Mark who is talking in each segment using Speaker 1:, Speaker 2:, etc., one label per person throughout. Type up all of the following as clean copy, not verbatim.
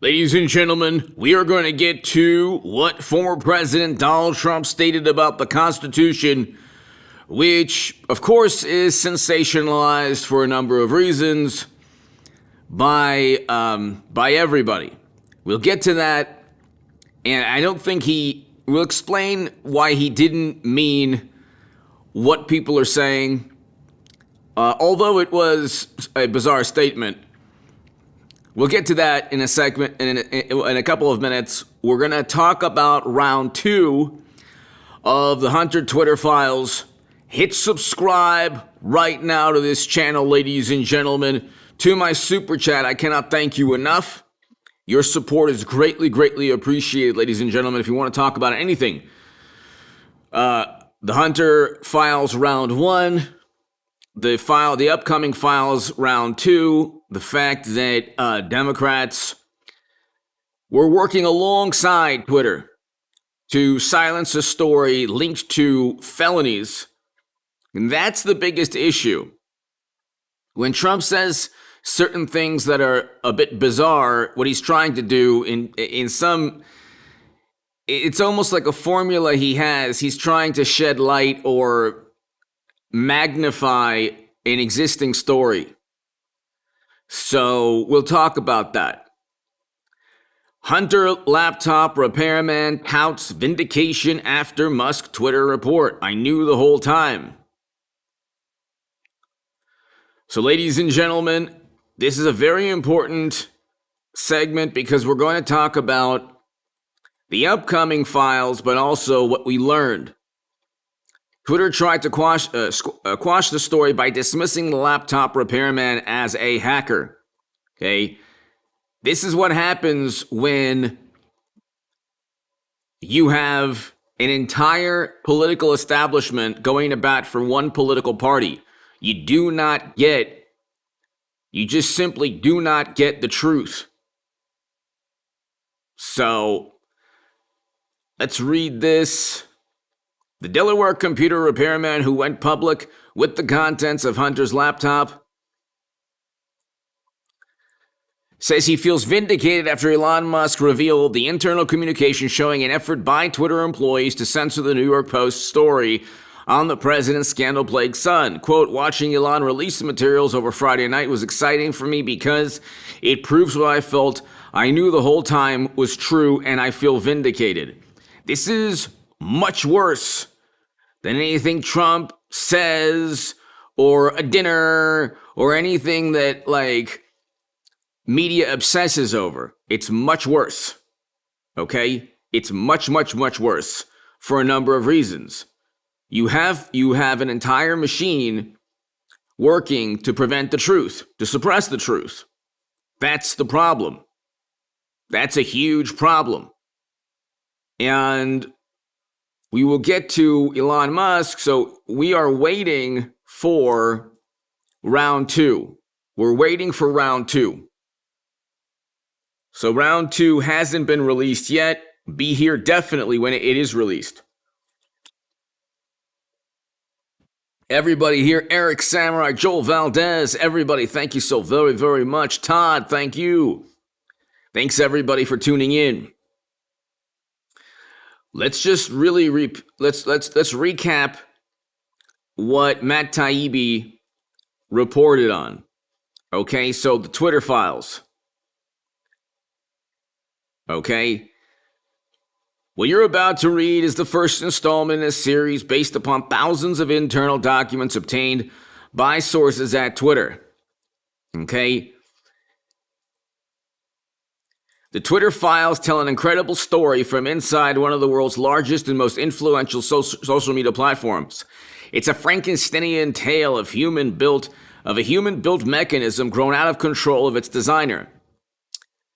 Speaker 1: Ladies and gentlemen, we are going to get to what former President Donald Trump stated about the Constitution, which, of course, is sensationalized for a number of reasons by everybody. We'll get to that, and I don't think he will explain why he didn't mean what people are saying, although it was a bizarre statement. We'll get to that in a segment, in a couple of minutes. We're going to talk about round 2 of the Hunter Twitter files. Hit subscribe right now to this channel, ladies and gentlemen. To my super chat, I cannot thank you enough. Your support is greatly, greatly appreciated, ladies and gentlemen. If you want to talk about anything, the Hunter files round 1, the upcoming files round 2, the fact that Democrats were working alongside Twitter to silence a story linked to felonies. And that's the biggest issue. When Trump says certain things that are a bit bizarre, what he's trying to do in some, it's almost like a formula he has. He's trying to shed light or magnify an existing story. So we'll talk about that. Hunter laptop repairman touts vindication after Musk Twitter report. I knew the whole time. So ladies and gentlemen, this is a very important segment because we're going to talk about the upcoming files, but also what we learned. Twitter tried to quash the story by dismissing the laptop repairman as a hacker. Okay, this is what happens when you have an entire political establishment going to bat for one political party. You just simply do not get the truth. So, let's read this. The Delaware computer repairman who went public with the contents of Hunter's laptop says he feels vindicated after Elon Musk revealed the internal communication showing an effort by Twitter employees to censor the New York Post story on the president's scandal-plagued son. Quote, watching Elon release the materials over Friday night was exciting for me because it proves what I felt I knew the whole time was true, and I feel vindicated. This is much worse than anything Trump says or a dinner or anything that like media obsesses over. It's much worse. Okay? It's much, much, much worse for a number of reasons. You have an entire machine working to prevent the truth, to suppress the truth. That's the problem. That's a huge problem. And we will get to Elon Musk, so we are waiting for round 2. We're waiting for round 2. So round 2 hasn't been released yet. Be here definitely when it is released. Everybody here, Eric Samurai, Joel Valdez, everybody, thank you so very, very much. Todd, thank you. Thanks everybody for tuning in. Let's just really let's recap what Matt Taibbi reported on. Okay, so the Twitter files. Okay. What you're about to read is the first installment in a series based upon thousands of internal documents obtained by sources at Twitter. Okay. The Twitter files tell an incredible story from inside one of the world's largest and most influential social media platforms. It's a Frankensteinian tale of a human-built mechanism grown out of control of its designer.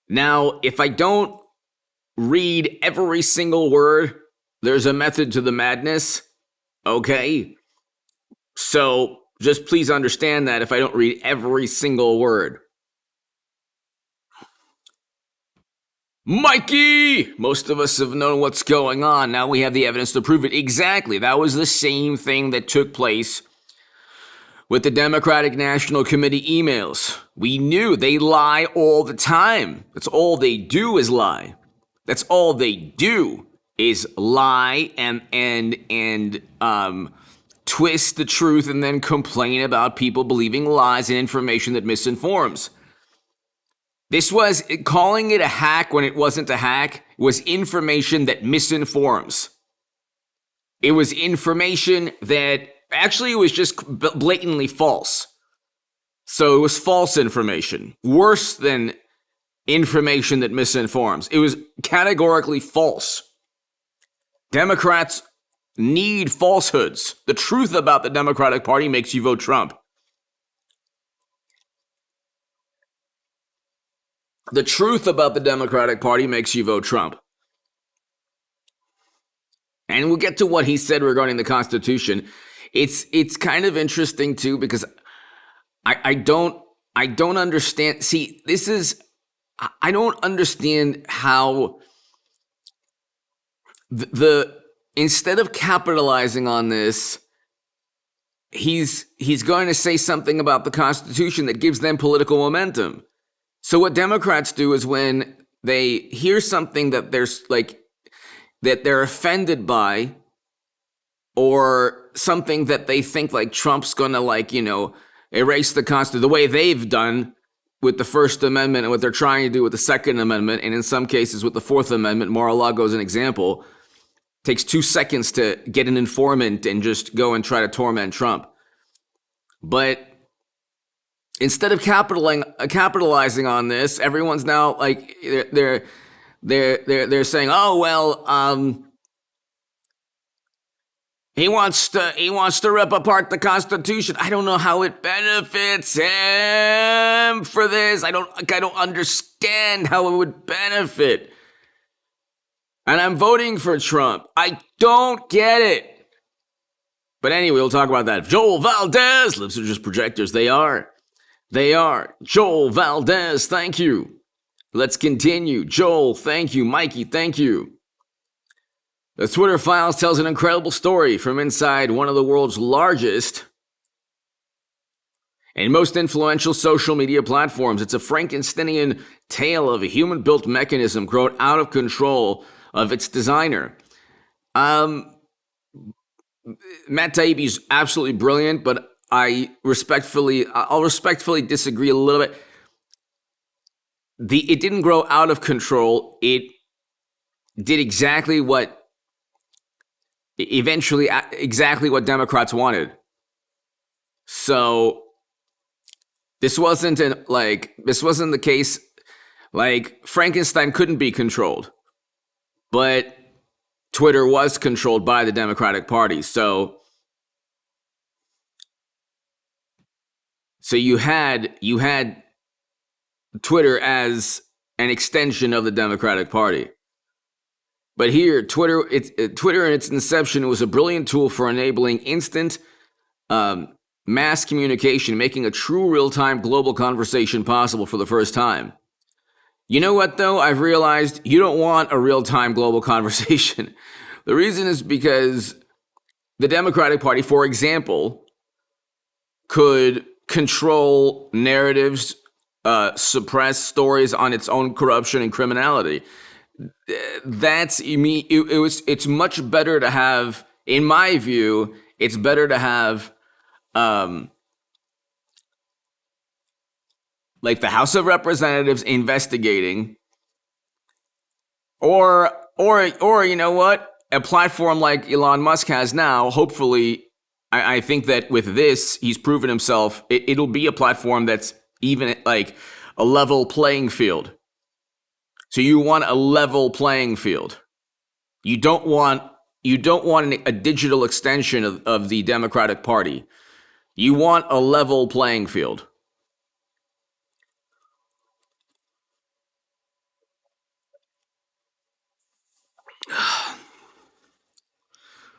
Speaker 1: Now, if I don't read every single word, there's a method to the madness. Okay? So, just please understand that if I don't read every single word. Mikey! Most of us have known what's going on. Now we have the evidence to prove it. Exactly. That was the same thing that took place with the Democratic National Committee emails. We knew they lie all the time. That's all they do is lie. That's all they do is lie and twist the truth and then complain about people believing lies and information that misinforms. This was calling it a hack when it wasn't a hack. It was information that misinforms. It was information that actually it was just blatantly false. So it was false information, worse than information that misinforms. It was categorically false. Democrats need falsehoods. The truth about the Democratic Party makes you vote Trump. The truth about the Democratic Party makes you vote Trump. And we'll get to what he said regarding the Constitution. It's kind of interesting too, because I don't understand. See, I don't understand how instead of capitalizing on this, he's going to say something about the Constitution that gives them political momentum. So what Democrats do is when they hear something that they're offended by, or something that they think like Trump's going to erase the Constitution, the way they've done with the First Amendment and what they're trying to do with the Second Amendment, and in some cases with the Fourth Amendment. Mar-a-Lago is an example. Takes 2 seconds to get an informant and just go and try to torment Trump. But instead of capitalizing on this, everyone's now like they're saying, oh well, he wants to rip apart the Constitution. I don't know how it benefits him for this. I don't understand how it would benefit. And I'm voting for Trump. I don't get it. But anyway, we'll talk about that. Joel Valdez, lips are just projectors. They are. Joel Valdez, thank you. Let's continue. Joel, thank you. Mikey, thank you. The Twitter Files tells an incredible story from inside one of the world's largest and most influential social media platforms. It's a Frankensteinian tale of a human-built mechanism grown out of control of its designer. Matt Taibbi's absolutely brilliant, but I'll respectfully disagree a little bit. It didn't grow out of control. It did exactly what Democrats wanted. So this wasn't the case. Like, Frankenstein couldn't be controlled, but Twitter was controlled by the Democratic Party. So you had Twitter as an extension of the Democratic Party. But here, Twitter in its inception was a brilliant tool for enabling instant mass communication, making a true real-time global conversation possible for the first time. You know what, though? I've realized you don't want a real-time global conversation. The reason is because the Democratic Party, for example, could control narratives, suppress stories on its own corruption and criminality. It's much better to have, in my view, it's better to have like the House of Representatives investigating, or you know what, a platform like Elon Musk has now. Hopefully, I think that with this, he's proven himself. It'll be a platform that's even like a level playing field. So you want a level playing field. You don't want a digital extension of the Democratic Party. You want a level playing field.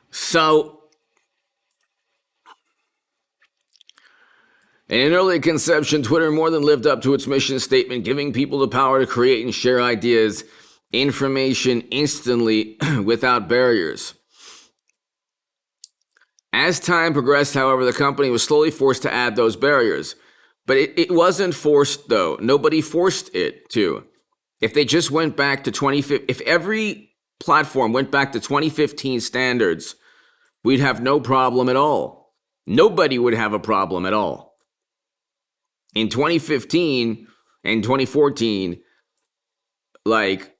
Speaker 1: So, in an early conception, Twitter more than lived up to its mission statement, giving people the power to create and share ideas, information instantly without barriers. As time progressed, however, the company was slowly forced to add those barriers. But it wasn't forced, though. Nobody forced it to. If they just went back to 2015, if every platform went back to 2015 standards, we'd have no problem at all. Nobody would have a problem at all. In 2015 and 2014, like,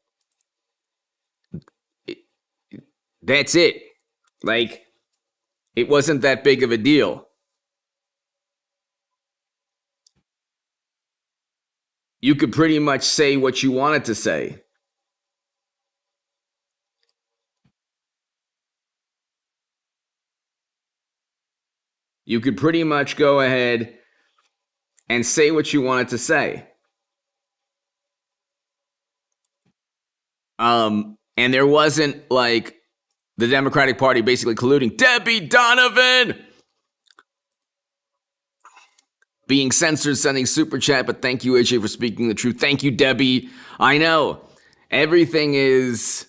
Speaker 1: that's it. Like, it wasn't that big of a deal. You could pretty much say what you wanted to say. You could pretty much go ahead and say what you wanted to say. And there wasn't like the Democratic Party basically colluding. Debbie Donovan being censored, sending super chat, but thank you, AJ, for speaking the truth. Thank you, Debbie. I know everything is,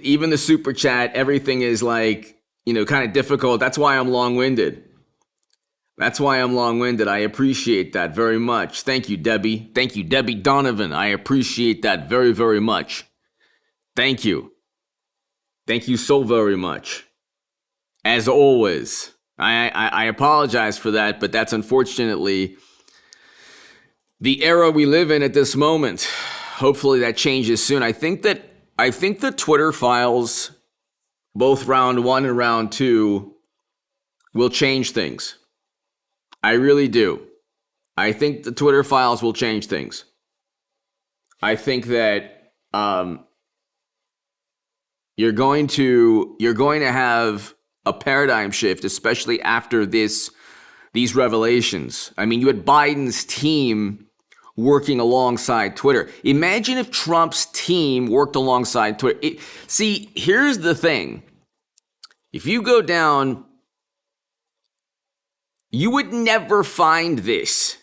Speaker 1: even the super chat, everything is like, kind of difficult. That's why I'm long-winded. I appreciate that very much. Thank you, Debbie. Thank you, Debbie Donovan. I appreciate that very, very much. Thank you. Thank you so very much. As always, I apologize for that, but that's unfortunately the era we live in at this moment. Hopefully that changes soon. I think the Twitter files, both round 1 and round 2, will change things. I really do. I think the Twitter files will change things. I think that you're going to have a paradigm shift, especially after these revelations. I mean, you had Biden's team working alongside Twitter. Imagine if Trump's team worked alongside Twitter. See, here's the thing. If you go down, you would never find this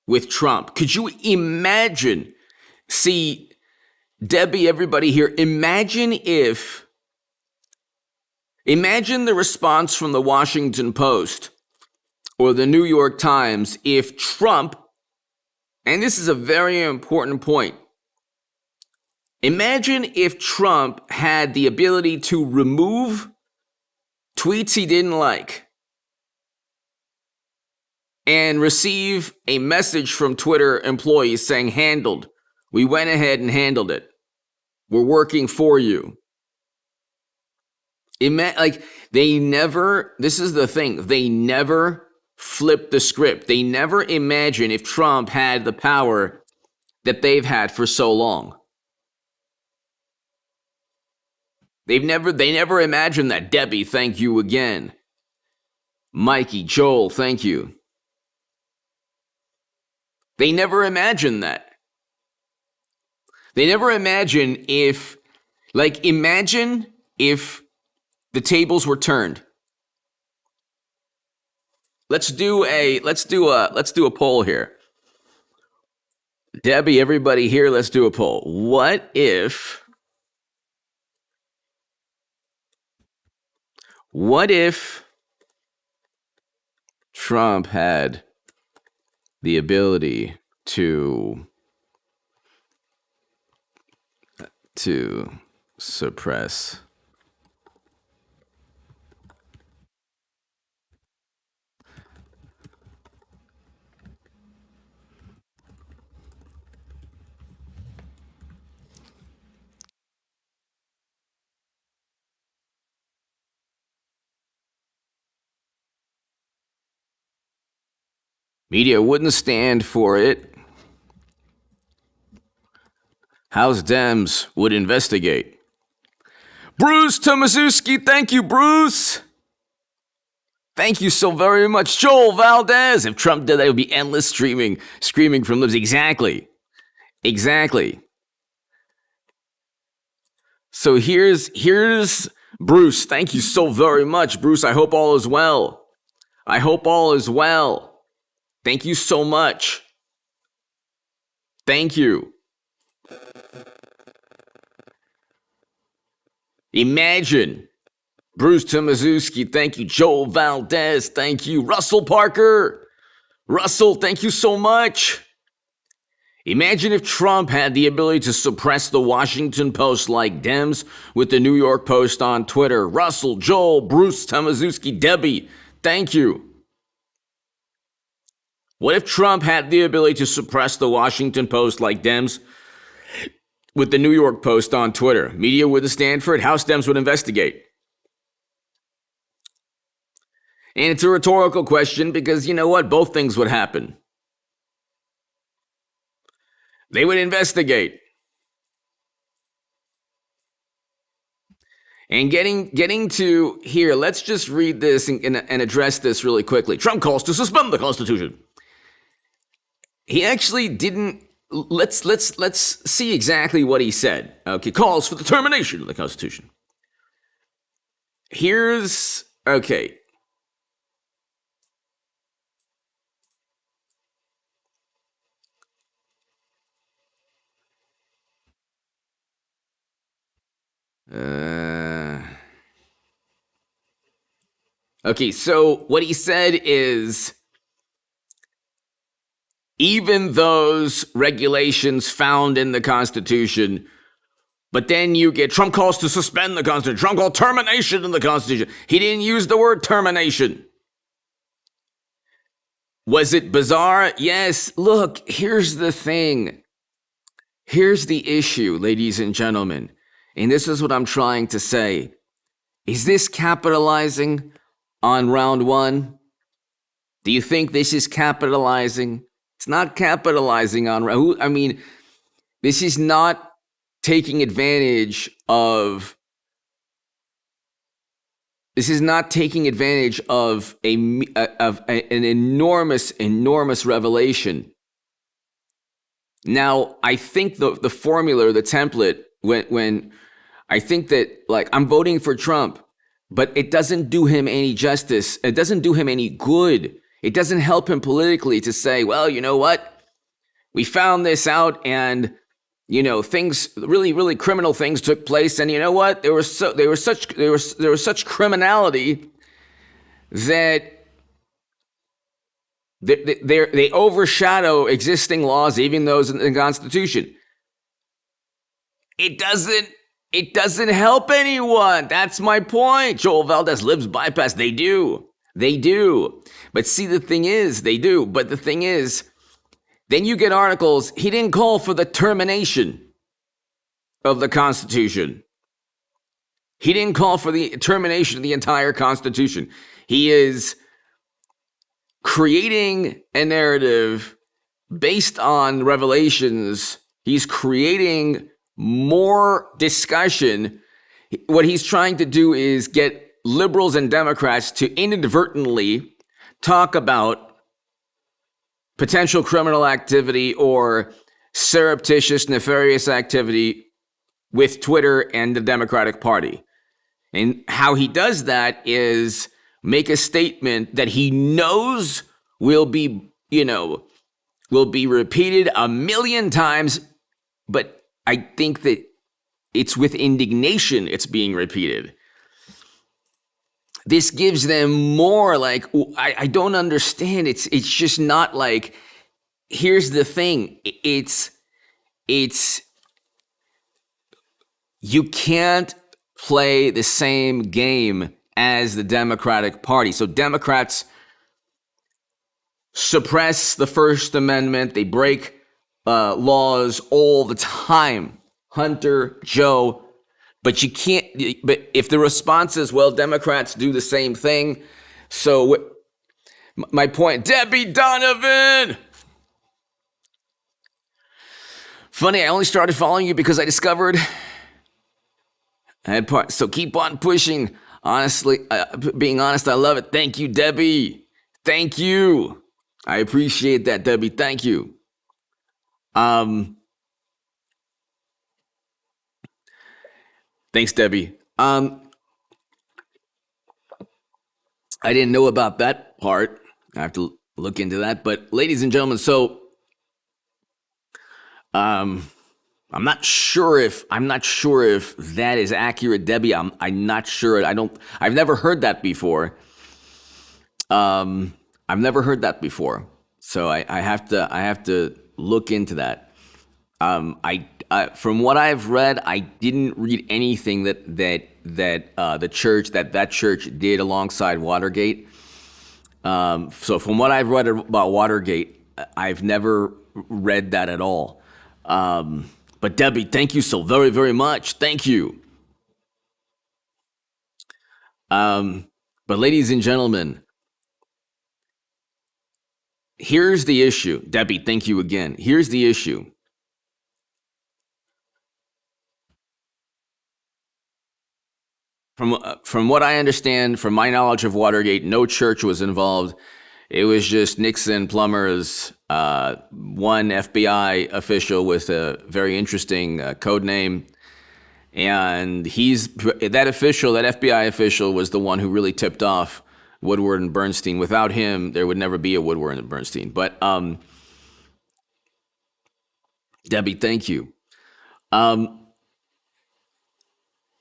Speaker 1: with Trump. Could you imagine? See, Debbie, everybody here, imagine the response from the Washington Post or the New York Times if Trump, and this is a very important point, imagine if Trump had the ability to remove tweets he didn't like and receive a message from Twitter employees saying, handled. We went ahead and handled it. We're working for you. This is the thing, they never flip the script. They never imagine if Trump had the power that they've had for so long. They never imagined that. Debbie, thank you again. Mikey, Joel, thank you. They never imagined that. They never imagined imagine if the tables were turned. Let's do a poll here. Debbie, everybody here, let's do a poll. What if Trump had the ability to suppress media wouldn't stand for it. House Dems would investigate. Bruce Tomaszewski, thank you, Bruce. Thank you so very much. Joel Valdez. If Trump did that, it would be endless screaming from lips. Exactly. So here's Bruce. Thank you so very much, Bruce. I hope all is well. Thank you so much. Thank you. Imagine Bruce Tomaszewski, thank you. Joel Valdez, thank you. Russell Parker, Russell, thank you so much. Imagine if Trump had the ability to suppress the Washington Post like Dems with the New York Post on Twitter. Russell, Joel, Bruce Tomaszewski, Debbie, thank you. What if Trump had the ability to suppress the Washington Post like Dems with the New York Post on Twitter? Media would stand for it. House Dems would investigate. And it's a rhetorical question because you know what? Both things would happen. They would investigate. And getting to here, let's just read this and address this really quickly. Trump calls to suspend the Constitution. He actually didn't. Let's see exactly what he said. Okay, calls for the termination of the Constitution. Here's okay. Okay, so what he said is, even those regulations found in the Constitution, but then you get Trump calls to suspend the Constitution. Trump called termination in the Constitution. He didn't use the word termination. Was it bizarre? Yes. Look, here's the thing. Here's the issue, ladies and gentlemen. And this is what I'm trying to say. Is this capitalizing on round one? Do you think this is capitalizing? It's not capitalizing on, I mean, this is not taking advantage of, an enormous revelation. Now, I think the formula, the template, when I think that, like, I'm voting for Trump, but it doesn't do him any justice. It doesn't do him any good. It doesn't help him politically to say, well, you know what? We found this out and, you know, things, really, really criminal things took place. And you know what? There was such criminality that they overshadow existing laws, even those in the Constitution. It doesn't help anyone. That's my point. Joel Valdez lives bypass. They do. But see, the thing is, they do. But the thing is, then you get articles. He didn't call for the termination of the Constitution. He didn't call for the termination of the entire Constitution. He is creating a narrative based on revelations. He's creating more discussion. What he's trying to do is get liberals and Democrats to inadvertently talk about potential criminal activity or surreptitious, nefarious activity with Twitter and the Democratic Party. And how he does that is make a statement that he knows will be repeated a million times, but I think that it's with indignation it's being repeated. This gives them more, like, I don't understand. It's just not like, here's the thing. It's you can't play the same game as the Democratic Party. So Democrats suppress the First Amendment. They break laws all the time. Hunter, Joe. But you can't, but if the response is, well, Democrats do the same thing. So my point, Debbie Donovan. Funny, I only started following you because I discovered so keep on pushing. Honestly, being honest, I love it. Thank you, Debbie. Thank you. I appreciate that, Debbie. Thank you. Thanks, Debbie. I didn't know about that part. I have to look into that. But ladies and gentlemen, so I'm not sure if that is accurate, Debbie. I'm not sure. I've never heard that before. I've never heard that before. So I have to look into that. From what I've read, I didn't read anything the church did alongside Watergate. So from what I've read about Watergate, I've never read that at all. But Debbie, thank you so very, very much. Thank you. But ladies and gentlemen, here's the issue. Debbie, thank you again. Here's the issue. From what I understand, from my knowledge of Watergate, no church was involved. It was just Nixon plumbers, one FBI official with a very interesting code name. And that FBI official was the one who really tipped off Woodward and Bernstein. Without him, there would never be a Woodward and Bernstein. But Debbie, thank you.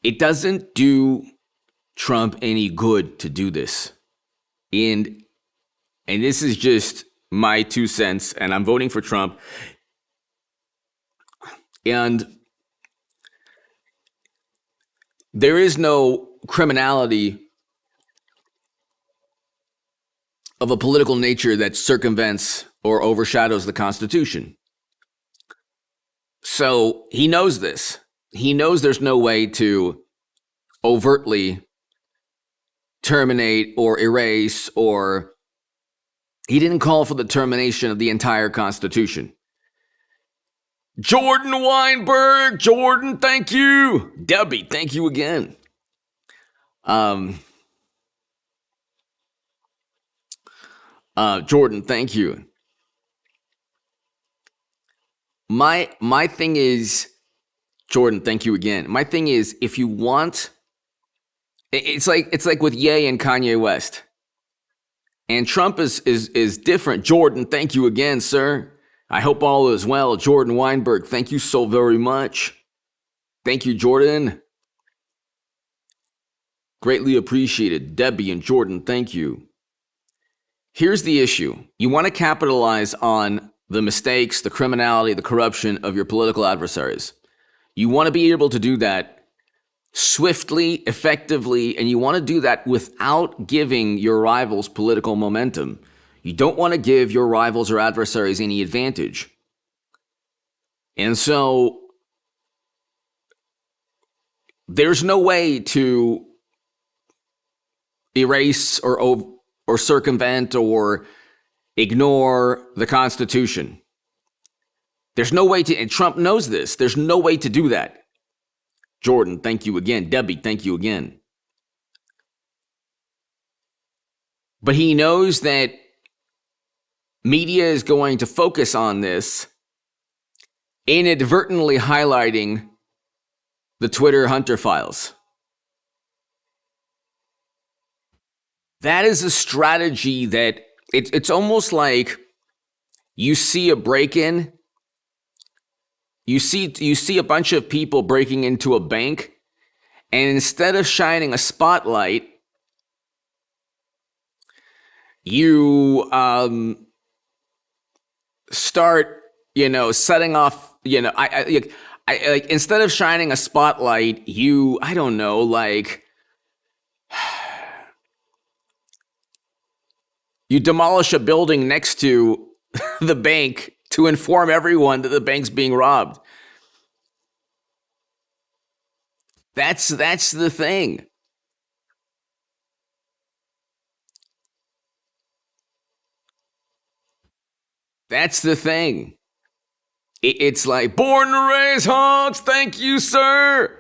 Speaker 1: It doesn't do Trump any good to do this. And this is just my 2 cents, and I'm voting for Trump. And there is no criminality of a political nature that circumvents or overshadows the Constitution. So he knows this. He knows there's no way to overtly terminate or erase, or he didn't call for the termination of the entire Constitution. Jordan Weinberg, Jordan, thank you. Debbie, thank you again. Jordan, thank you. My thing is, Jordan, thank you again. My thing is, if you want, it's like with Ye and Kanye West. And Trump is different. Jordan, thank you again, sir. I hope all is well. Jordan Weinberg, thank you so very much. Thank you, Jordan. Greatly appreciated. Debbie and Jordan, thank you. Here's the issue. You want to capitalize on the mistakes, the criminality, the corruption of your political adversaries. You want to be able to do that swiftly, effectively, and you want to do that without giving your rivals political momentum. You don't want to give your rivals or adversaries any advantage. And so there's no way to erase or circumvent or ignore the Constitution. There's no way to, and Trump knows this, there's no way to do that. Jordan, thank you again. Debbie, thank you again. But he knows that media is going to focus on this, inadvertently highlighting the Twitter Hunter files. That is a strategy that it's almost like you see a break-in. You see a bunch of people breaking into a bank, and instead of shining a spotlight, you start, setting off, like instead of shining a spotlight, you demolish a building next to the bank to inform everyone that the bank's being robbed. That's the thing. That's the thing. It's like, born to raise hogs, thank you, sir.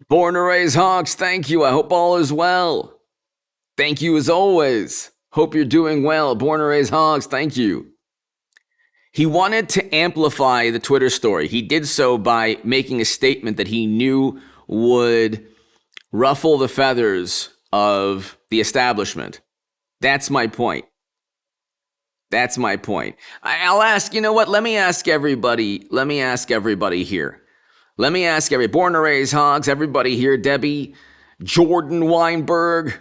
Speaker 1: Born to raise hogs, thank you. I hope all is well. Thank you as always. Hope you're doing well. Born to raise hogs, thank you. He wanted to amplify the Twitter story. He did so by making a statement that he knew would ruffle the feathers of the establishment. That's my point. That's my point. I'll ask, let me ask everybody here. Let me ask everybody, born to raise hogs, everybody here, Debbie, Jordan Weinberg,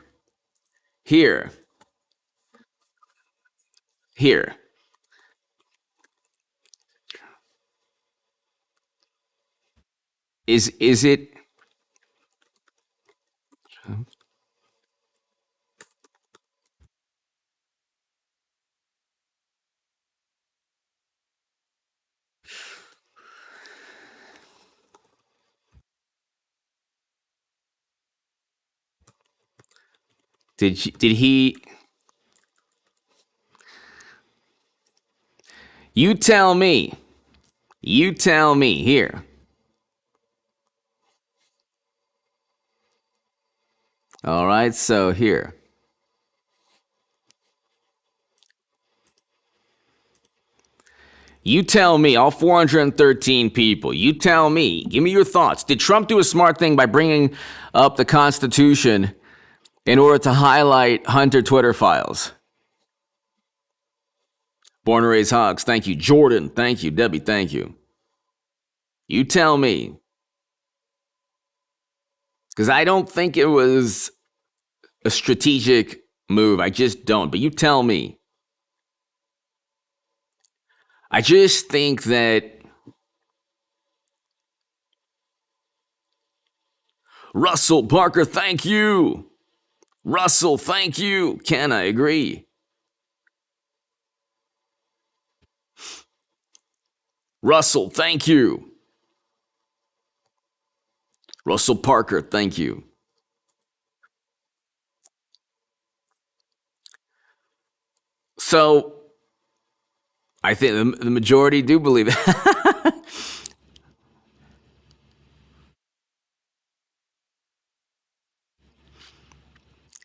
Speaker 1: here, here. Is it? Did he? You tell me. You tell me here. All right, so here. You tell me, all 413 people, you tell me, give me your thoughts. Did Trump do a smart thing by bringing up the Constitution in order to highlight Hunter Twitter files? Born and raised hogs, thank you. Jordan, thank you. Debbie, thank you. You tell me. Because I don't think it was a strategic move. I just don't. But you tell me. I just think that Russell Parker, thank you. Russell, thank you. Ken, I agree. Russell, thank you. Russell Parker, thank you. So I think the majority do believe it.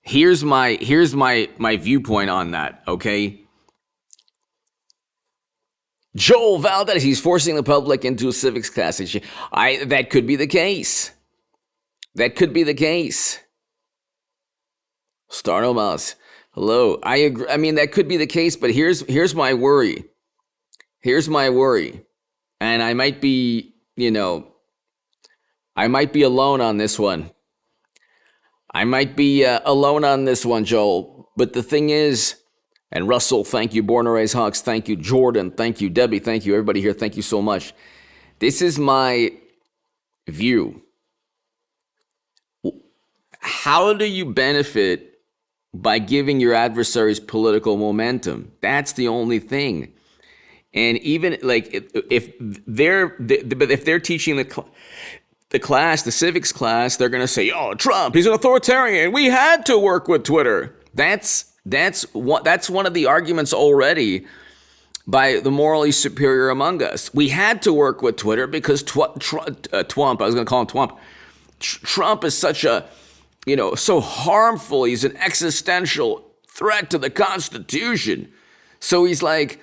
Speaker 1: here's my viewpoint on that, okay? Joel Valdez, he's forcing the public into a civics class. That could be the case. That could be the case. Starno Mouse. Hello. I agree. I mean, that could be the case, but here's my worry. Here's my worry. And I might be, I might be alone on this one. I might be alone on this one, Joel. But the thing is, and Russell, thank you. Born to Raise Hawks, thank you. Jordan, thank you. Debbie, thank you. Everybody here, thank you so much. This is my view. How do you benefit by giving your adversaries political momentum? That's the only thing. And even like if they're teaching the class, the civics class, they're going to say, "Oh, Trump, he's an authoritarian. We had to work with Twitter." That's one of the arguments already by the morally superior among us. We had to work with Twitter because Twump, I was going to call him Twump. Trump is such a, so harmful. He's an existential threat to the Constitution. So he's like,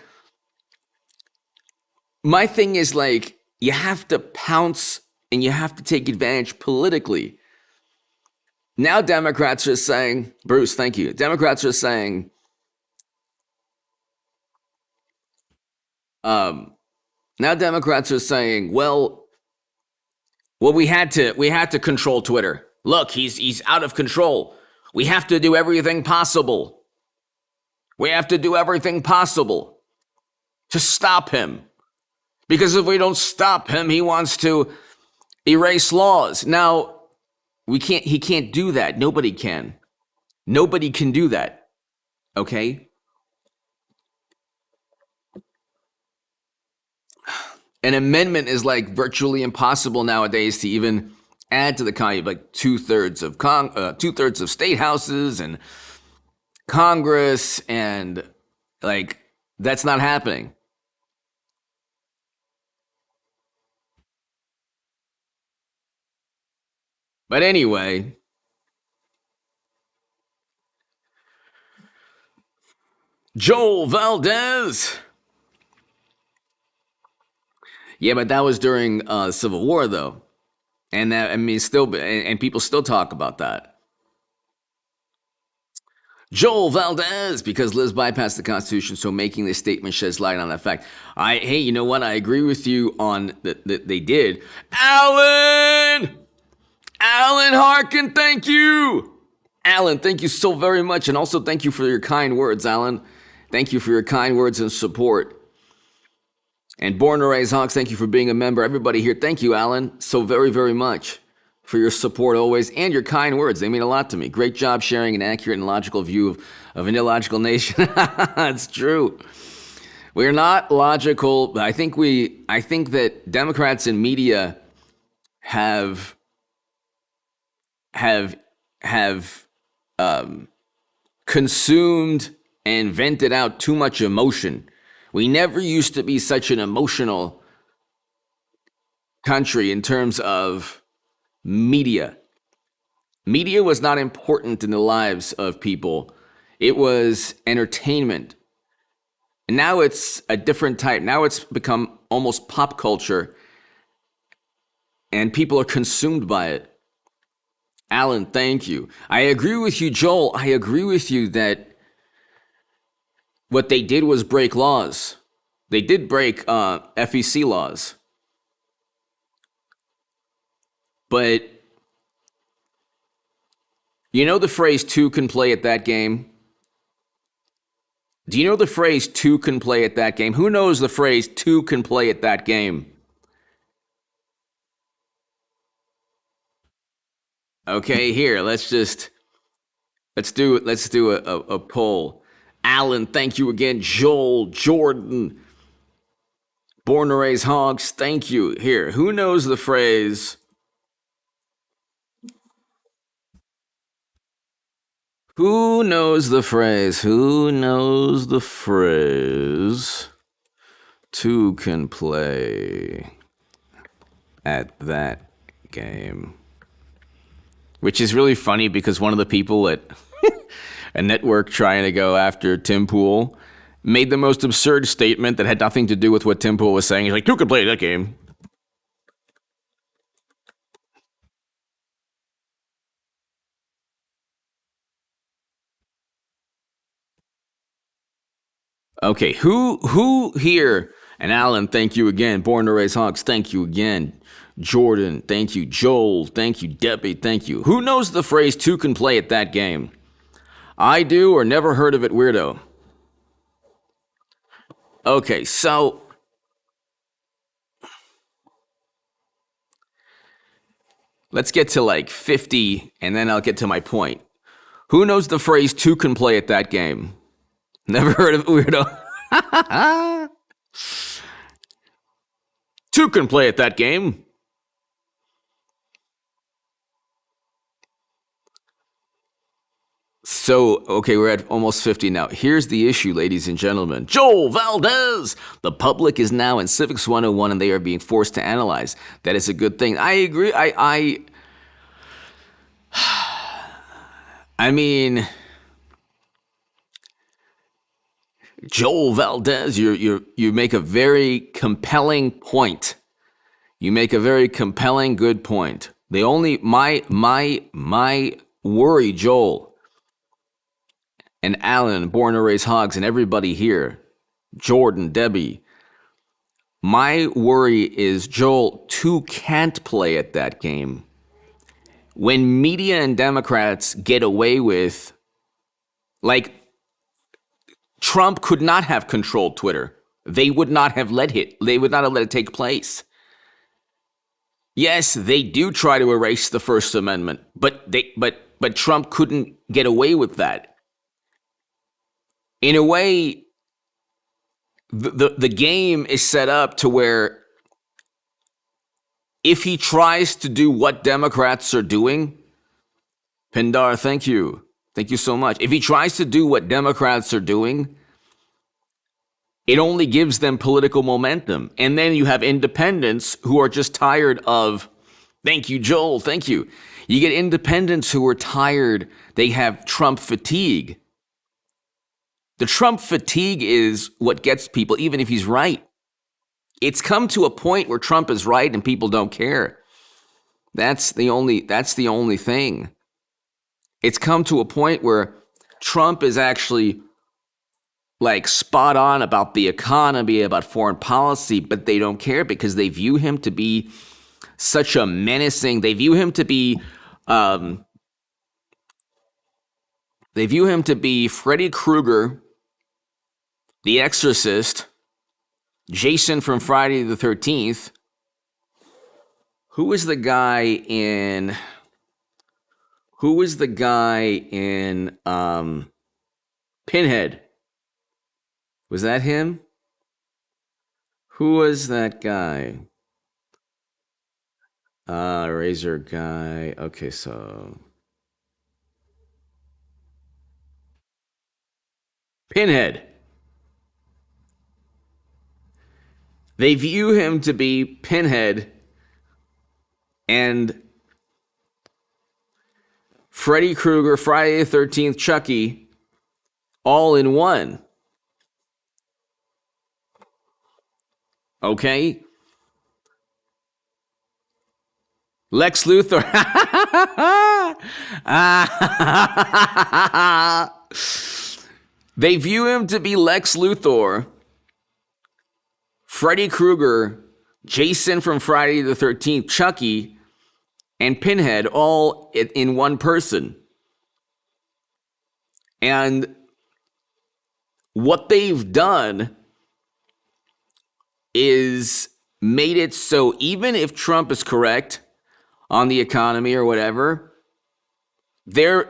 Speaker 1: my thing is like, you have to pounce and you have to take advantage politically. Now Democrats are saying, Bruce, thank you. Democrats are saying, now Democrats are saying, well, we had to control Twitter. Look, he's out of control. We have to do everything possible. We have to do everything possible to stop him. Because if we don't stop him, he wants to erase laws. Now, he can't do that. Nobody can. Nobody can do that. Okay? An amendment is like virtually impossible nowadays to even add to the Congress. Like 2/3 of 2/3 of state houses and Congress, and like that's not happening. But anyway, Joel Valdez. Yeah, but that was during Civil War, though, and that, I mean, still, and people still talk about that. Joel Valdez, because Liz bypassed the Constitution, so making this statement sheds light on that fact. Hey, you know what? I agree with you on that they did. Alan Harkin, thank you. Alan, thank you so very much, and also thank you for your kind words, Alan. Thank you for your kind words and support. And Born to Raise Hawks, thank you for being a member. Everybody here, thank you, Alan, so very, very much for your support always and your kind words. They mean a lot to me. Great job sharing an accurate and logical view of an illogical nation. It's true. We're not logical, but I think that Democrats and media have consumed and vented out too much emotion. We never used to be such an emotional country in terms of media. Media was not important in the lives of people. It was entertainment. And now it's a different type. Now it's become almost pop culture, and people are consumed by it. Alan, thank you. I agree with you, Joel. I agree with you that what they did was break laws. They did break FEC laws. But you know the phrase two can play at that game? Do you know the phrase two can play at that game? Who knows the phrase two can play at that game? Okay, here, let's do a poll. Alan, thank you again. Joel, Jordan, Born to Raise Hogs, thank you. Here, who knows the phrase? Who knows the phrase? Who knows the phrase? Two can play at that game. Which is really funny because one of the people at a network trying to go after Tim Pool made the most absurd statement that had nothing to do with what Tim Pool was saying. He's like, two can play that game. Okay, who here? And Alan, thank you again. Born to Raise Hawks, thank you again. Jordan, thank you. Joel, thank you. Debbie, thank you. Who knows the phrase two can play at that game? I do, or never heard of it, weirdo. Okay, so let's get to like 50, and then I'll get to my point. Who knows the phrase two can play at that game? Never heard of it, weirdo. Two can play at that game. So, okay, we're at almost 50 now. Here's the issue, ladies and gentlemen. Joel Valdez! The public is now in Civics 101 and they are being forced to analyze. That is a good thing. I agree. I mean, Joel Valdez, you make a very compelling point. You make a very compelling, good point. The only, my worry, Joel, and Alan, Born to Raise Hogs, and everybody here, Jordan, Debbie, my worry is, Joel, two can't play at that game. When media and Democrats get away with, like, Trump could not have controlled Twitter. They would not have let it take place. Yes, they do try to erase the First Amendment, but Trump couldn't get away with that. In a way, the game is set up to where if he tries to do what Democrats are doing, Pindar, thank you. Thank you so much. If he tries to do what Democrats are doing, it only gives them political momentum. And then you have independents who are just tired of, thank you, Joel, thank you. You get independents who are tired. They have Trump fatigue. The Trump fatigue is what gets people, even if he's right. It's come to a point where Trump is right and people don't care. That's the only thing. It's come to a point where Trump is actually like spot on about the economy, about foreign policy, but they don't care because they view him to be such a menacing. They view him to be Freddy Krueger, the Exorcist, Jason from Friday the 13th. Who was the guy in Pinhead? Was that him? Who was that guy? Razor guy. Okay, so Pinhead. They view him to be Pinhead and Freddy Krueger, Friday the 13th, Chucky, all in one. Okay? Lex Luthor. They view him to be Lex Luthor, Freddy Krueger, Jason from Friday the 13th, Chucky, and Pinhead all in one person. And what they've done is made it so even if Trump is correct on the economy or whatever, their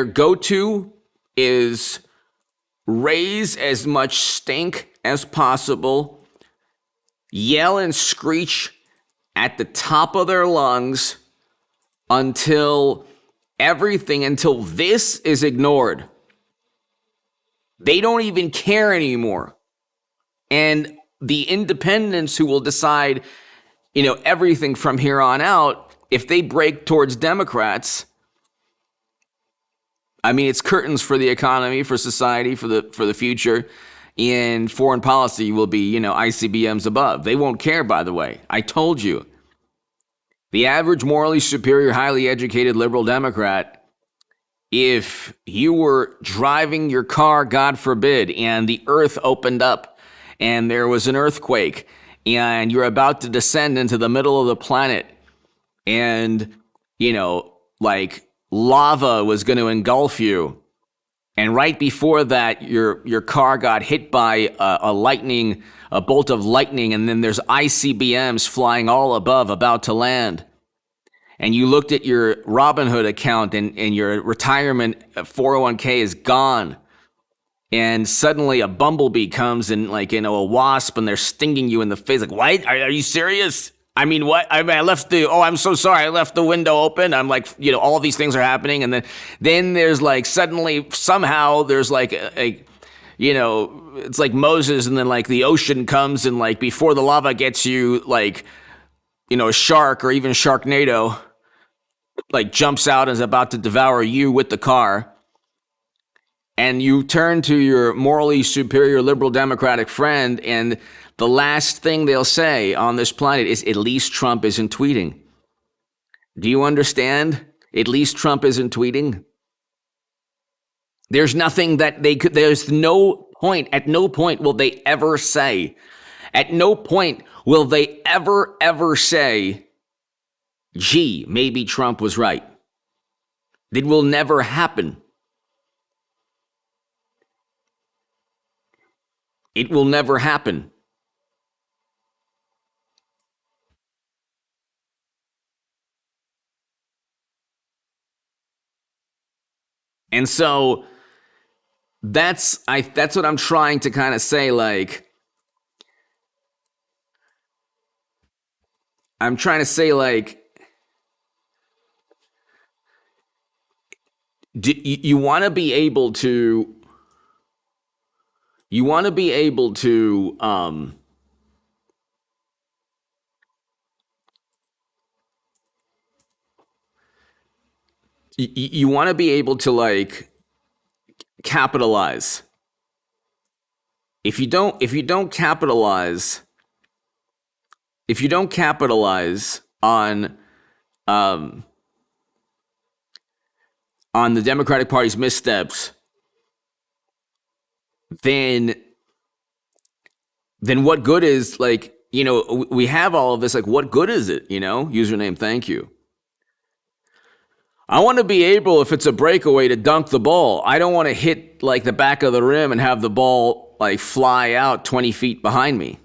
Speaker 1: go-to is raise as much stink as possible, yell and screech at the top of their lungs until this is ignored. They don't even care anymore. And the independents who will decide, everything from here on out, if they break towards Democrats, I mean, it's curtains for the economy, for society, for the future, and foreign policy will be, ICBMs above. They won't care, by the way. I told you. The average morally superior, highly educated liberal Democrat, if you were driving your car, God forbid, and the earth opened up and there was an earthquake and you're about to descend into the middle of the planet and, lava was going to engulf you. And right before that, your car got hit by a bolt of lightning, and then there's ICBMs flying all above about to land. And you looked at your Robinhood account and your retirement 401k is gone. And suddenly a bumblebee comes and a wasp and they're stinging you in the face. Like, what? Are you serious? I mean, what? I I'm so sorry. I left the window open. I'm like, all these things are happening. And then there's suddenly somehow there's it's like Moses and then the ocean comes and before the lava gets you, a shark or even Sharknado jumps out and is about to devour you with the car. And you turn to your morally superior liberal Democratic friend and the last thing they'll say on this planet is, at least Trump isn't tweeting. Do you understand? At least Trump isn't tweeting. There's nothing that there's no point, at no point will they ever say, at no point will they ever say, gee, maybe Trump was right. It will never happen. It will never happen. And so that's what I'm trying to kind of say. I'm trying to say, you want to be able to, you want to be able to, you want to be able to capitalize. If you don't capitalize on on the Democratic Party's missteps, then what good is, like, we have all of this, like, what good is it, username, thank you. I want to be able, if it's a breakaway, to dunk the ball. I don't want to hit, like, the back of the rim and have the ball, like, fly out 20 feet behind me.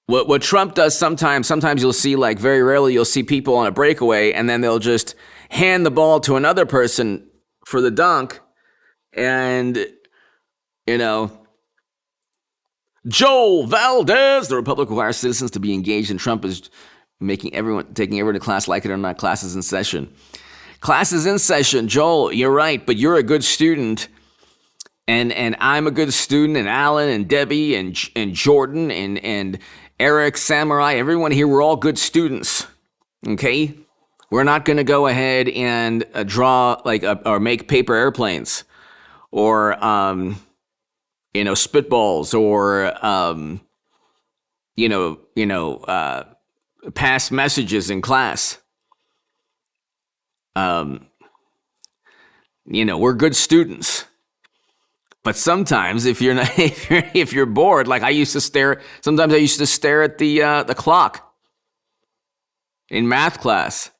Speaker 1: What Trump does sometimes you'll see, like, very rarely you'll see people on a breakaway and then they'll just hand the ball to another person for the dunk. And, Joel Valdez, the Republic requires citizens to be engaged, and Trump is taking everyone to class, like it or not. Classes in session. Classes in session. Joel, you're right, but you're a good student, and I'm a good student, and Alan and Debbie and Jordan and Eric, Samurai, everyone here, we're all good students. Okay, we're not going to go ahead and draw or make paper airplanes, or spitballs, or pass messages in class. We're good students. But sometimes if you're not, if you're bored, like I used to stare at the clock in math class.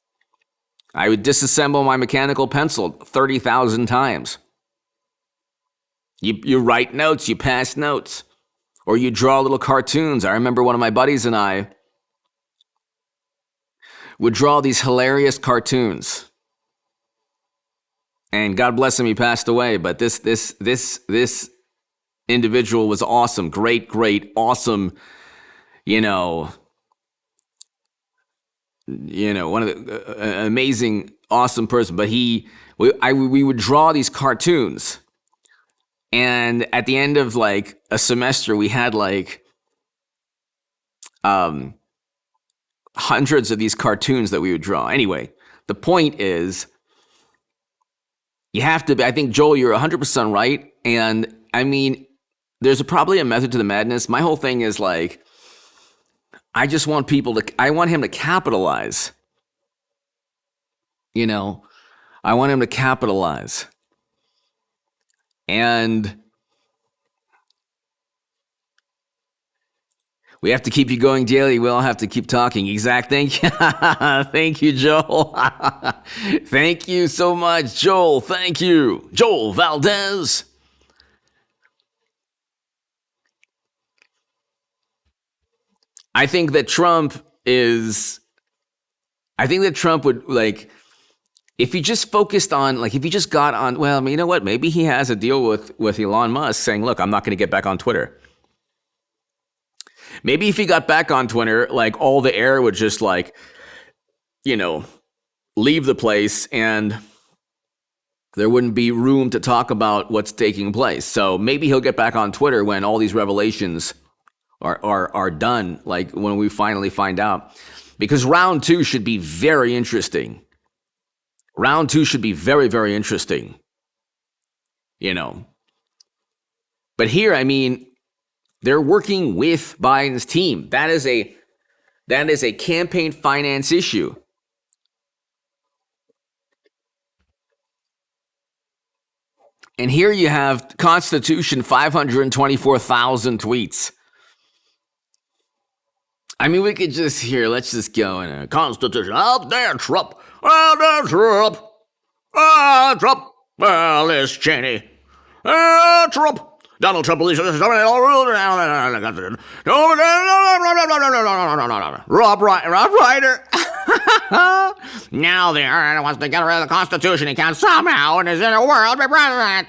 Speaker 1: I would disassemble my mechanical pencil 30,000 times. You write notes, you pass notes, or you draw little cartoons. I remember one of my buddies and I would draw these hilarious cartoons. And God bless him, he passed away. But this individual was awesome, great, awesome. One of the amazing, awesome person. But we would draw these cartoons. And at the end of like a semester, we had like hundreds of these cartoons that we would draw. Anyway, the point is, you have to be, I think, Joel, you're 100% right. And I mean, there's probably a method to the madness. My whole thing is like, I want him to capitalize. I want him to capitalize. And we have to keep you going daily. We all have to keep talking. Exact. Thank you. Thank you, Joel. Thank you so much, Joel. Thank you. Joel Valdez. I think that Trump would, like, if he just focused on, like, if he just got on, well, you know what? Maybe he has a deal with Elon Musk saying, look, I'm not going to get back on Twitter. Maybe if he got back on Twitter, like, all the air would just, like, leave the place and there wouldn't be room to talk about what's taking place. So maybe he'll get back on Twitter when all these revelations are done, like when we finally find out. Because round 2 should be very interesting. Round 2 should be very, very interesting. But here, I mean, they're working with Biden's team. That is a campaign finance issue. And here you have Constitution 524,000 tweets. I mean, we could just let's just go in a Constitution. Out there, Trump. Out there, Trump. Trump. Liz Cheney. Trump. Donald Trump believes Rob Ryder. Now the earth wants to get rid of the Constitution. He can somehow, in his inner world, be president.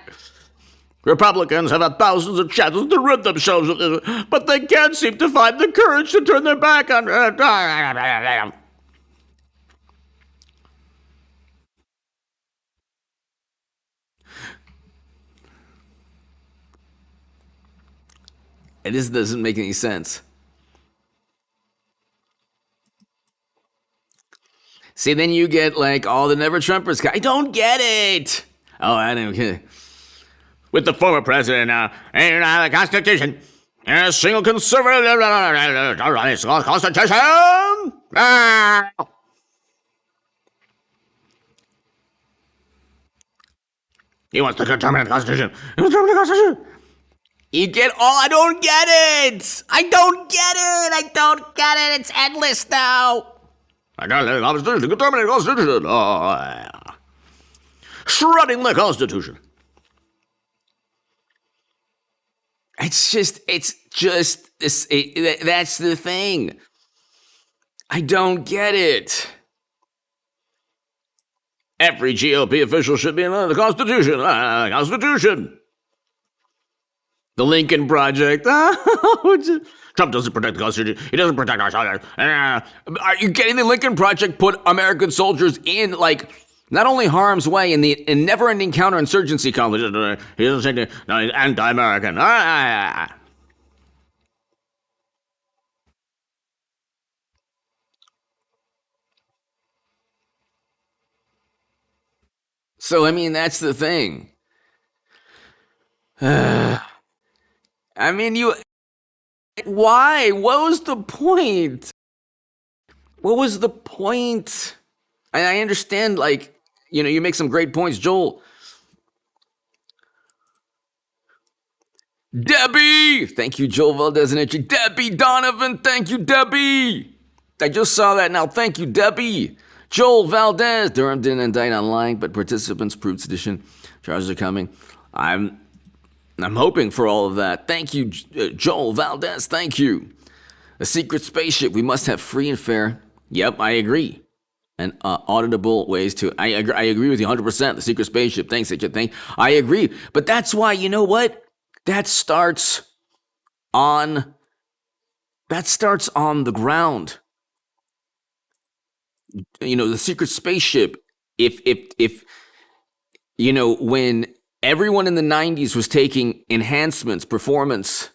Speaker 1: Republicans have had thousands of chances to rid themselves of this, but they can't seem to find the courage to turn their back on it. It just doesn't make any sense. See, then you get like all the Never Trumpers. I don't get it. Oh, I don't get it. With the former president now, and the Constitution, and a single conservative Constitution. Ah! He wants to determine the Constitution. He wants to determine the Constitution. You get all. I don't get it. I don't get it. I don't get it. It's endless now. I got the Constitution. Determine the Constitution. Oh. Shredding the Constitution. It's just. That's the thing. I don't get it. Every GOP official should be in the Constitution. Constitution. The Lincoln Project. Trump doesn't protect the Constitution. He doesn't protect our soldiers. Are you kidding? The Lincoln Project put American soldiers in, like, not only harm's way in the never-ending counterinsurgency conflict. He doesn't say anti-American. So, I mean, that's the thing. I mean, why? What was the point? What was the point? I understand, like, you make some great points, Joel. Debbie! Thank you, Joel Valdez and Itchy. Debbie Donovan! Thank you, Debbie! I just saw that now. Thank you, Debbie. Joel Valdez. Durham didn't indict on lying, but participants proved sedition. Charges are coming. I'm hoping for all of that. Thank you, Joel Valdez. Thank you. A secret spaceship. We must have free and fair. Yep, I agree. And auditable ways to. I agree with you 100%. The secret spaceship. Thanks, H. I agree. But that's why, you know what? That starts on the ground. The secret spaceship. If when everyone in the 90s was taking enhancements, performance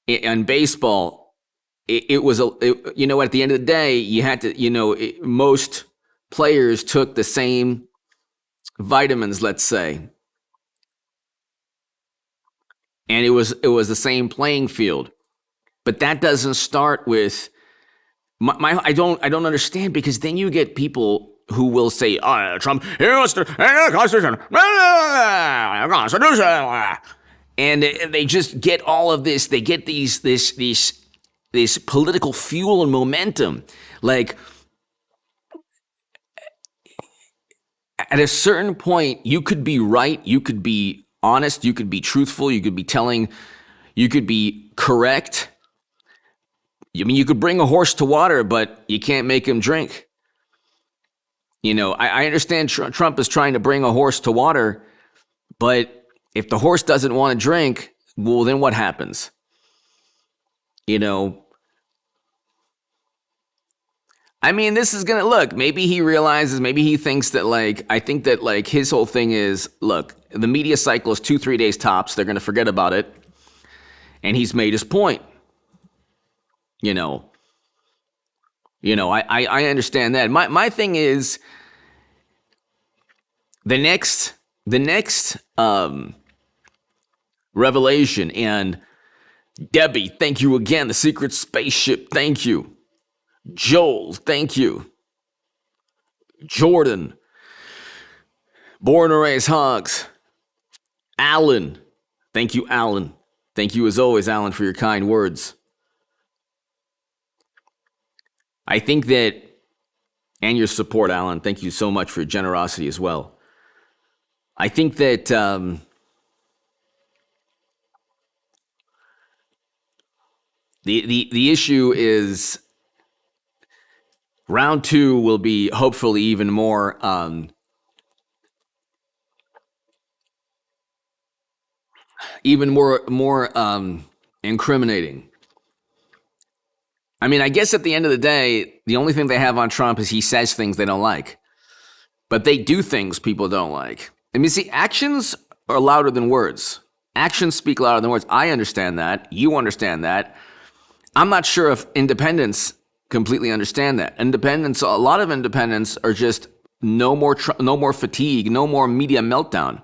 Speaker 1: in baseball, it was at the end of the day, you had to, most players took the same vitamins, let's say. And it was the same playing field. But that doesn't start with I don't understand, because then you get people who will say, "Oh, Trump, he wants to Constitution, Constitution," and they just get all of this. They get this political fuel and momentum. Like, at a certain point, you could be right, you could be honest, you could be truthful, you could be correct. I mean, you could bring a horse to water, but you can't make him drink. I understand Trump is trying to bring a horse to water, but if the horse doesn't want to drink, well, then what happens? I mean, this is going to look, maybe he realizes, maybe he thinks that, like, I think that, like, his whole thing is, look, the media cycle is 2-3 days tops. They're going to forget about it. And he's made his point. I understand that. My thing is the next revelation. And Debbie, thank you again. The secret spaceship, thank you. Joel, thank you. Jordan, born and raised hogs. Alan, thank you, Alan. Thank you as always, Alan, for your kind words. I think that, and your support, Alan, thank you so much for your generosity as well. I think that the issue is round 2 will be hopefully even more incriminating. I mean, I guess at the end of the day, the only thing they have on Trump is he says things they don't like. But they do things people don't like. I mean, see, actions are louder than words. Actions speak louder than words. I understand that. You understand that. I'm not sure if independents completely understand that. A lot of independents are just no more fatigue, no more media meltdown.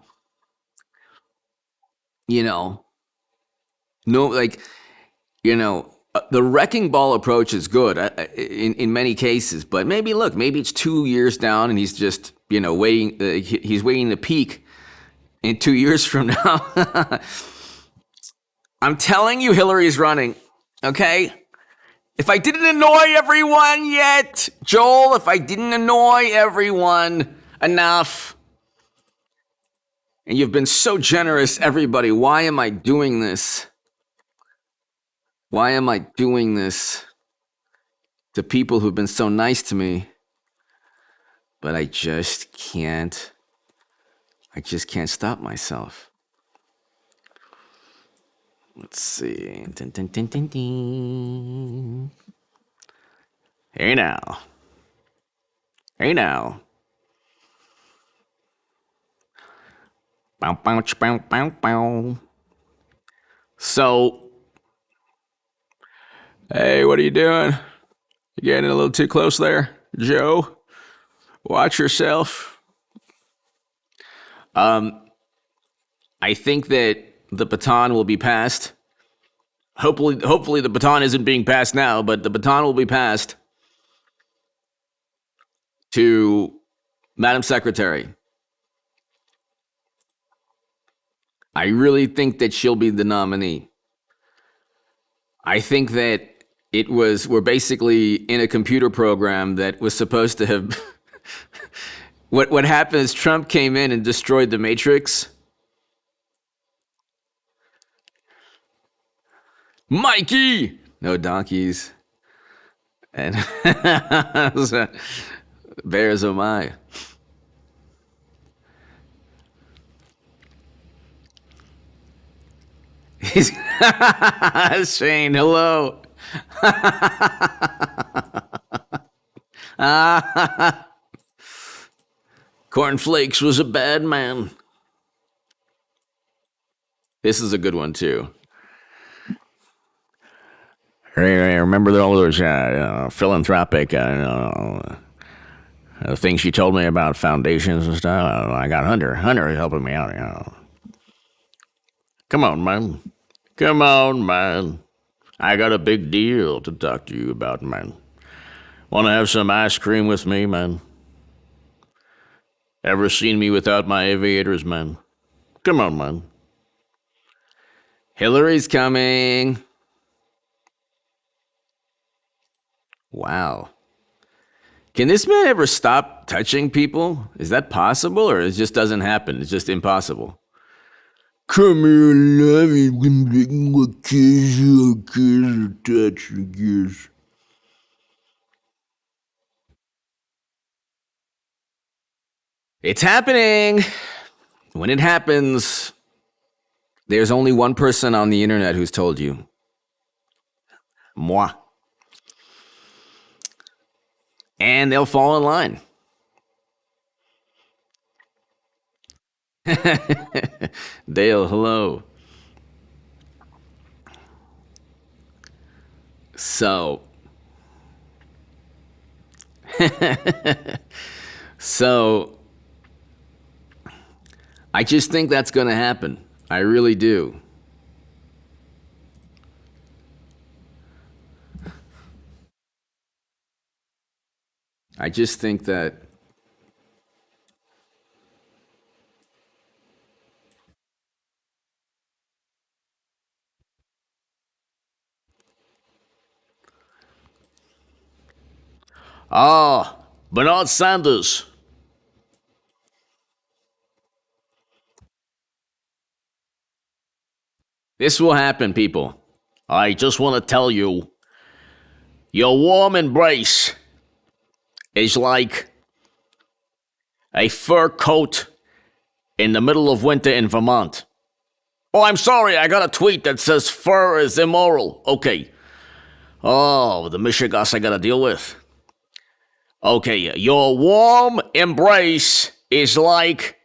Speaker 1: The wrecking ball approach is good in many cases, but maybe it's 2 years down and he's just waiting. He's waiting to peak in 2 years from now. I'm telling you, Hillary's running. Okay. If I didn't annoy everyone yet, Joel, if I didn't annoy everyone enough, and you've been so generous, everybody, why am I doing this? Why am I doing this to people who've been so nice to me? But I just can't stop myself. Let's see. Dun, dun, dun, dun, dun. Hey now. Hey now. Bow, bow, bow, bow, bow. So, hey, what are you doing? You getting a little too close there, Joe? Watch yourself. I think that the baton will be passed. Hopefully the baton isn't being passed now, but the baton will be passed to Madam Secretary. I really think that she'll be the nominee. I think that we're basically in a computer program that was supposed to have what happened is Trump came in and destroyed the Matrix. Mikey! No donkeys. And bears oh my. He's Shane, hello. Cornflakes was a bad man. This is a good one too. Remember all those philanthropic things she told me about foundations and stuff? I got Hunter helping me out. Come on, man. I got a big deal to talk to you about, man. Want to have some ice cream with me, man? Ever seen me without my aviators, man? Come on, man. Hillary's coming. Wow. Can this man ever stop touching people? Is that possible, or it just doesn't happen? It's just impossible. Come here, love it. Kiss, touch, kiss. It's happening. When it happens, there's only one person on the internet who's told you. Moi. And they'll fall in line. Dale, hello. So, I just think that's going to happen. I really do. I just think that Bernard Sanders. This will happen, people. I just want to tell you, your warm embrace is like a fur coat in the middle of winter in Vermont. Oh, I'm sorry, I got a tweet that says fur is immoral. Okay. Oh, the Michigas I gotta deal with. Okay, your warm embrace is like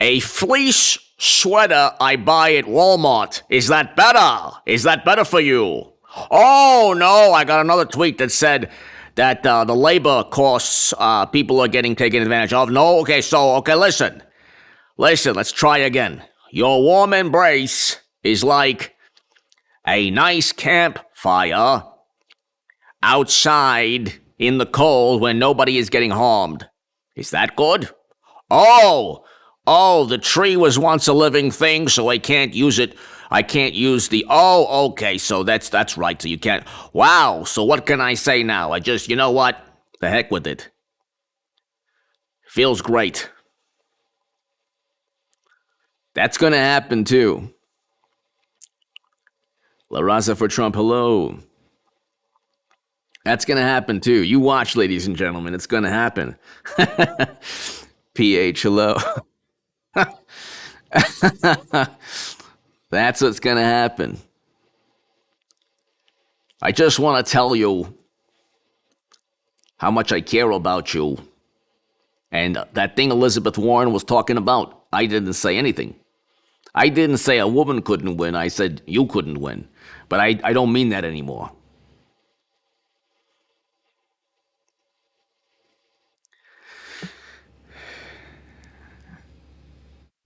Speaker 1: a fleece sweater I buy at Walmart. Is that better? Is that better for you? Oh, no, I got another tweet that said that the labor costs people are getting taken advantage of. No, okay, listen, let's try again. Your warm embrace is like a nice campfire outside in the cold when nobody is getting harmed. Is that good? Oh, the tree was once a living thing, so I can't use it. I can't use the, oh, okay, so that's right, so you can't. Wow, so what can I say now? You know what? The heck with it. Feels great. That's gonna happen too. La Raza for Trump, hello. That's gonna happen too. You watch, ladies and gentlemen, it's gonna happen. PH, hello. That's what's gonna happen. I just want to tell you how much I care about you. And that thing Elizabeth Warren was talking about, I didn't say anything. I didn't say a woman couldn't win. I said you couldn't win. But I don't mean that anymore.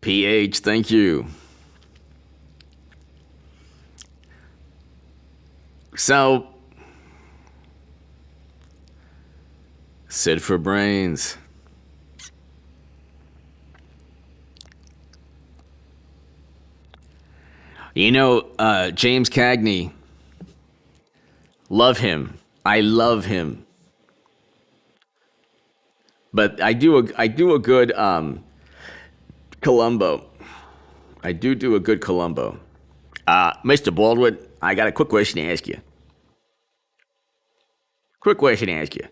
Speaker 1: PH, thank you. So, Sid for brains. You know, James Cagney, love him. I love him. But I do a good Columbo. I do a good Columbo. Mr. Baldwin, I got a quick question to ask you. Quick question to ask you.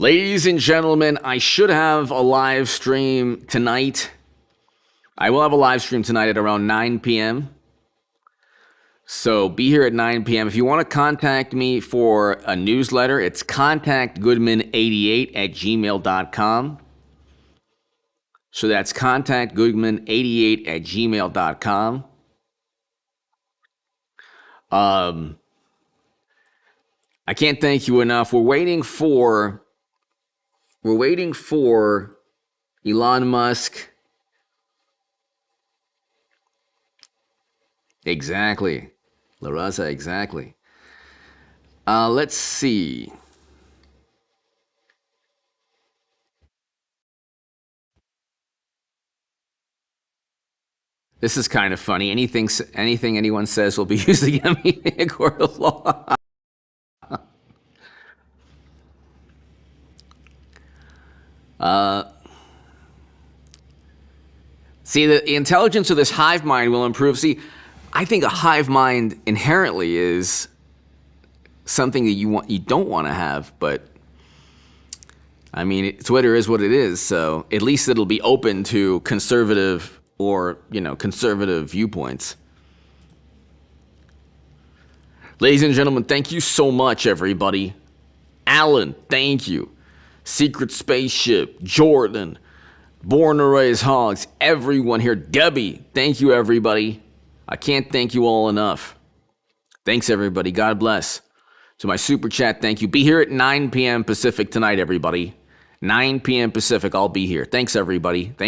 Speaker 1: Ladies and gentlemen, I should have a live stream tonight. I will have a live stream tonight at around 9 p.m. So be here at 9 p.m. If you want to contact me for a newsletter, it's contactgoodman88@gmail.com. So that's contactgoodman88@gmail.com. I can't thank you enough. We're waiting for Elon Musk. Exactly. La Raza, exactly. Let's see. This is kind of funny. Anything anyone says will be used against me in a court of law. See, the intelligence of this hive mind will improve. See, I think a hive mind inherently is something that you don't want to have, but I mean, Twitter is what it is, so at least it'll be open to conservative or, conservative viewpoints. Ladies and gentlemen, thank you so much, everybody. Alan, thank you. Secret Spaceship, Jordan, Born to Raise Hogs, everyone here. Debbie, thank you, everybody. I can't thank you all enough. Thanks, everybody. God bless. To my super chat, thank you. Be here at 9 p.m. Pacific tonight, everybody. 9 p.m. Pacific, I'll be here. Thanks, everybody.